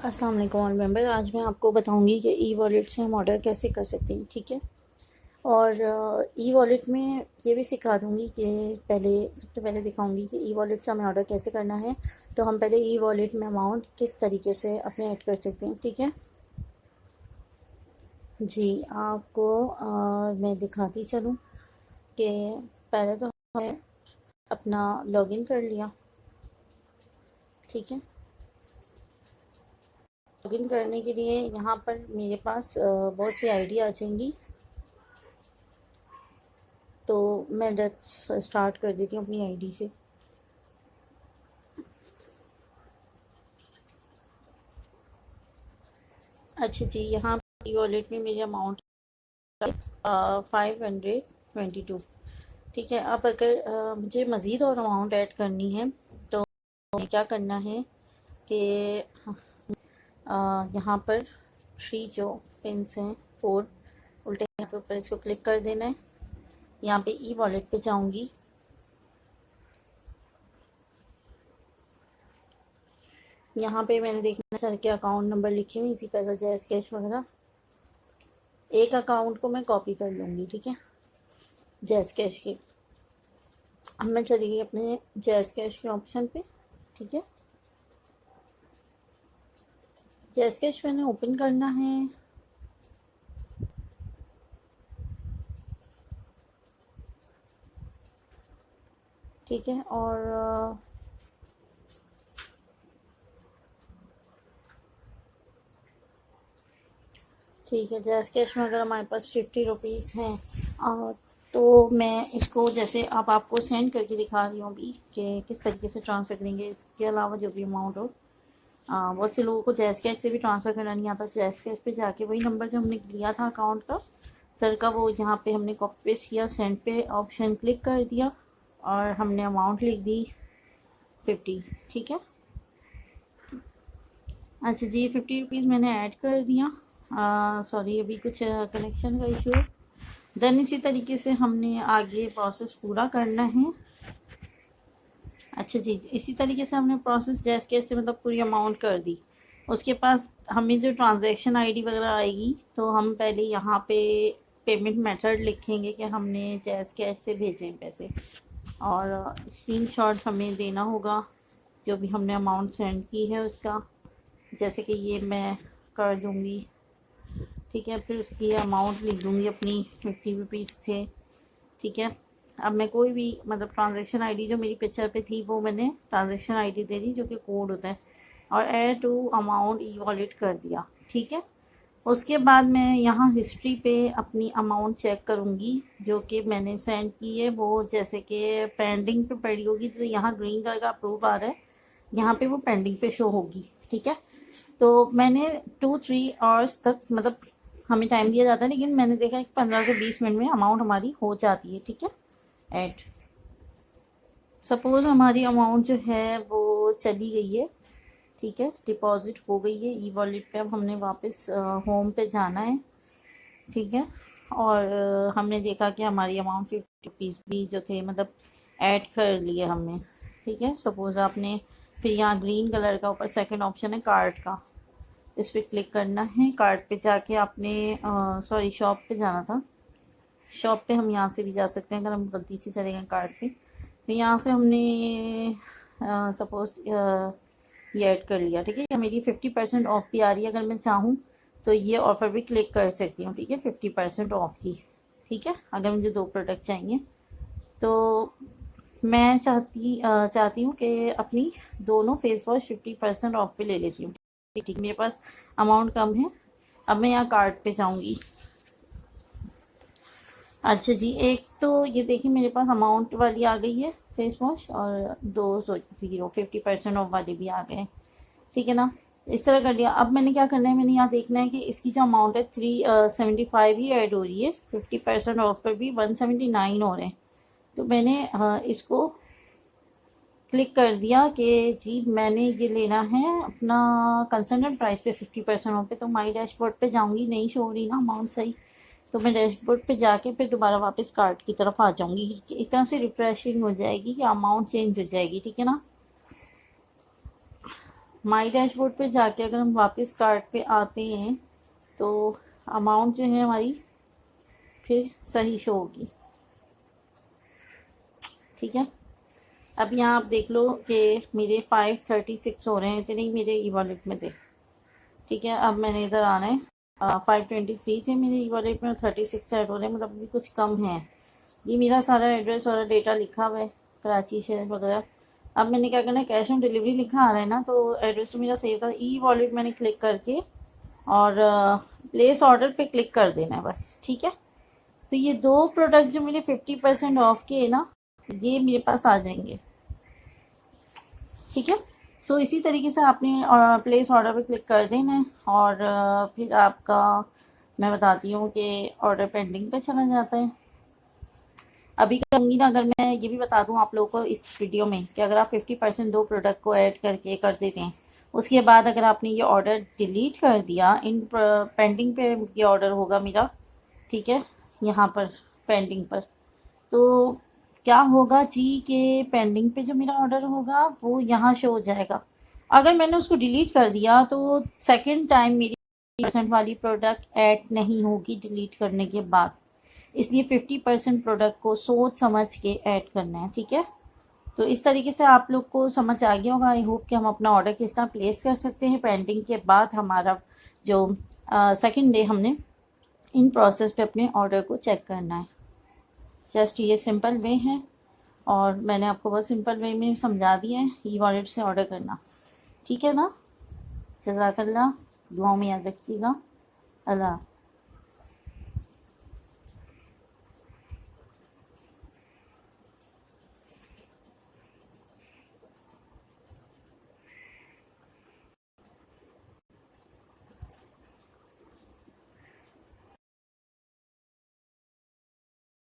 अस्सलाम वालेकुम all member. आज मैं आपको बताऊंगी कि ई वॉलेट से हम ऑर्डर कैसे कर सकते हैं, ठीक है। और ई वॉलेट में ये भी सिखा दूंगी कि सबसे पहले दिखाऊंगी कि ई वॉलेट से हमें ऑर्डर कैसे करना है। तो हम पहले ई वॉलेट में अमाउंट किस तरीके से अपने ऐड कर सकते हैं, ठीक है जी। आपको मैं दिखाती चलूँ कि पहले तो हमें अपना लॉगिन कर लिया, ठीक है। लॉगिन करने के लिए यहाँ पर मेरे पास बहुत सी आईडी आ जाएंगी। तो मैं लेट्स स्टार्ट कर देती हूँ अपनी आईडी से। अच्छा जी, यहाँ ई वॉलेट में मेरी अमाउंट 522, ठीक है। अब अगर मुझे मज़ीद और अमाउंट ऐड करनी है तो मुझे क्या करना है कि यहाँ पर थ्री जो पिंस हैं, फोर उल्टे यहाँ पे ऊपर, इसको क्लिक कर देना है। यहाँ पे ई वॉलेट पे जाऊँगी। यहाँ पे मैंने देखना सर के अकाउंट नंबर लिखे हुए, इसी तरह जैज़ कैश वगैरह। एक अकाउंट को मैं कॉपी कर लूँगी, ठीक है, जैज़ कैश के। अब मैं चली गई अपने जैज़ कैश के ऑप्शन पे, ठीक है। जैज़ कैश मैंने ओपन करना है। ठीक है, और ठीक है, जैज़ कैश में अगर हमारे पास 50 रुपीज़ हैं तो मैं इसको जैसे अब आपको सेंड करके दिखा रही हूँ अभी कि किस तरीके से ट्रांसफ़र करेंगे। इसके अलावा जो भी अमाउंट हो, बहुत से लोगों को जैज़ कैश से भी ट्रांसफ़र करना नहीं आता। जैज़ कैश पे जाके वही नंबर जो हमने लिया था अकाउंट का सर का, वो यहाँ पे हमने कॉपी पेस्ट किया, सेंड पे ऑप्शन क्लिक कर दिया और हमने अमाउंट लिख दी 50, ठीक है। अच्छा जी, 50 रुपीज़ मैंने ऐड कर दिया। सॉरी, अभी कुछ कनेक्शन का इशू है। देन इसी तरीके से हमने आगे प्रोसेस पूरा करना है। अच्छा जी, इसी तरीके से हमने प्रोसेस जैसे कैसे मतलब पूरी अमाउंट कर दी। उसके पास हमें जो ट्रांजैक्शन आईडी वगैरह आएगी तो हम पहले यहाँ पे पेमेंट मेथड लिखेंगे कि हमने जैज़ कैश से भेजे हैं पैसे, और स्क्रीनशॉट हमें देना होगा जो भी हमने अमाउंट सेंड की है उसका। जैसे कि ये मैं कर दूँगी, ठीक है। फिर उसकी अमाउंट लिख दूँगी अपनी, 50 रुपीज़ थे, ठीक है। अब मैं कोई भी मतलब ट्रांजैक्शन आईडी जो मेरी पिक्चर पे थी वो मैंने ट्रांजैक्शन आईडी दे दी जो कि कोड होता है, और add to amount e wallet कर दिया, ठीक है। उसके बाद मैं यहाँ हिस्ट्री पे अपनी अमाउंट चेक करूँगी जो कि मैंने सेंड की है। वो जैसे कि पेंडिंग पे पड़ी होगी तो यहाँ ग्रीन कलर का अप्रूव आ रहा है, यहाँ पे वो पेंडिंग पे शो होगी, ठीक है। तो मैंने 2-3 आवर्स तक मतलब हमें टाइम दिया जाता है, लेकिन मैंने देखा कि 15 से 20 मिनट में अमाउंट हमारी हो जाती है, ठीक है। ऐड सपोज़ हमारी अमाउंट जो है वो चली गई है, ठीक है, डिपॉजिट हो गई है ई वॉलेट पे। अब हमने वापस होम पे जाना है, ठीक है। और हमने देखा कि हमारी अमाउंट 50 रुपीज़ भी जो थे मतलब ऐड कर लिए हमने, ठीक है। सपोज़ आपने फिर यहाँ ग्रीन कलर का ऊपर सेकंड ऑप्शन है कार्ड का, इस पर क्लिक करना है। कार्ड पे जाके आपने सॉरी शॉप पे जाना था। शॉप पे हम यहाँ से भी जा सकते हैं अगर हम गलती से चले गए कार्ड पे। तो यहाँ से हमने सपोज़ ये ऐड कर लिया, ठीक है। मेरी 50% ऑफ भी आ रही है, अगर मैं चाहूँ तो ये ऑफ़र भी क्लिक कर सकती हूँ, ठीक है, 50% ऑफ की, ठीक है। अगर मुझे 2 प्रोडक्ट चाहिए तो मैं चाहती हूँ कि अपनी दोनों फेस वॉश 50% ऑफ पे ले लेती हूँ, ठीक। मेरे पास अमाउंट कम है। अब मैं यहाँ कार्ड पे जाऊँगी। अच्छा जी, एक तो ये देखिए मेरे पास अमाउंट वाली आ गई है फेस वॉश, और 50% ऑफ वाली भी आ गए, ठीक है ना। इस तरह कर लिया। अब मैंने क्या करना है, मैंने यहाँ देखना है कि इसकी जो अमाउंट है 375 ही ऐड हो रही है, 50% ऑफ पर भी 179 हो रहे हैं। तो मैंने इसको क्लिक कर दिया कि जी मैंने ये लेना है अपना कंसल्टेंट प्राइस पे 50% ऑफ पे। तो माई डैशबोर्ड पे जाऊँगी, नहीं शो हो रही ना अमाउंट सही, तो मैं डैशबोर्ड पे जाके फिर दोबारा वापस कार्ट की तरफ आ जाऊँगी। एक तरह से रिफ्रेशिंग हो जाएगी कि अमाउंट चेंज हो जाएगी, ठीक है ना। माई डैशबोर्ड पे जाके अगर हम वापस कार्ट पे आते हैं तो अमाउंट जो है हमारी फिर सही शो होगी। ठीक है, अब यहाँ आप देख लो कि मेरे 536 हो रहे हैं, इतने ही मेरे ई वॉलेट में थे। ठीक है, अब मैंने इधर आना है, 523 थे मेरे ई वॉलेट में, 36 ऐड हो रहे हैं, मतलब अभी कुछ कम है। ये मेरा सारा एड्रेस और डेटा लिखा हुआ है, कराची शहर वगैरह। अब मैंने क्या करना है, कैश ऑन डिलीवरी लिखा आ रहा है ना, तो एड्रेस तो मेरा सेव था। ई वॉलेट मैंने क्लिक करके और प्लेस ऑर्डर पे क्लिक कर देना है बस। ठीक है, तो ये दो प्रोडक्ट जो मेरे 50% ऑफ के है ना, ये मेरे पास आ जाएंगे। ठीक है, सो इसी तरीके से आपने प्लेस ऑर्डर पे क्लिक कर देना है और फिर आपका, मैं बताती हूँ कि ऑर्डर पेंडिंग पे चला जाता है। अभी कहूँगी ना, अगर मैं ये भी बता दूँ आप लोगों को इस वीडियो में कि अगर आप 50% दो प्रोडक्ट को ऐड करके कर देते हैं, उसके बाद अगर आपने ये ऑर्डर डिलीट कर दिया, इन पेंडिंग पे ये ऑर्डर होगा मेरा। ठीक है, यहाँ पर पेंडिंग पर, तो क्या होगा जी कि पेंडिंग पे जो मेरा ऑर्डर होगा वो यहाँ शो हो जाएगा। अगर मैंने उसको डिलीट कर दिया तो सेकंड टाइम मेरी परसेंट वाली प्रोडक्ट ऐड नहीं होगी डिलीट करने के बाद। इसलिए 50% प्रोडक्ट को सोच समझ के ऐड करना है। ठीक है, तो इस तरीके से आप लोग को समझ आ गया होगा। आई होप कि हम अपना ऑर्डर किस तरह प्लेस कर सकते हैं पेंडिंग के बाद। हमारा जो सेकंड डे हमने इन प्रोसेस पे अपने ऑर्डर को चेक करना है। जस्ट ये सिंपल वे है और मैंने आपको बहुत सिंपल वे में समझा दिया है ई वॉलेट से ऑर्डर करना। ठीक है ना, जज़ाकल्लाह, दुआओं में याद रखिएगा। अल्लाह।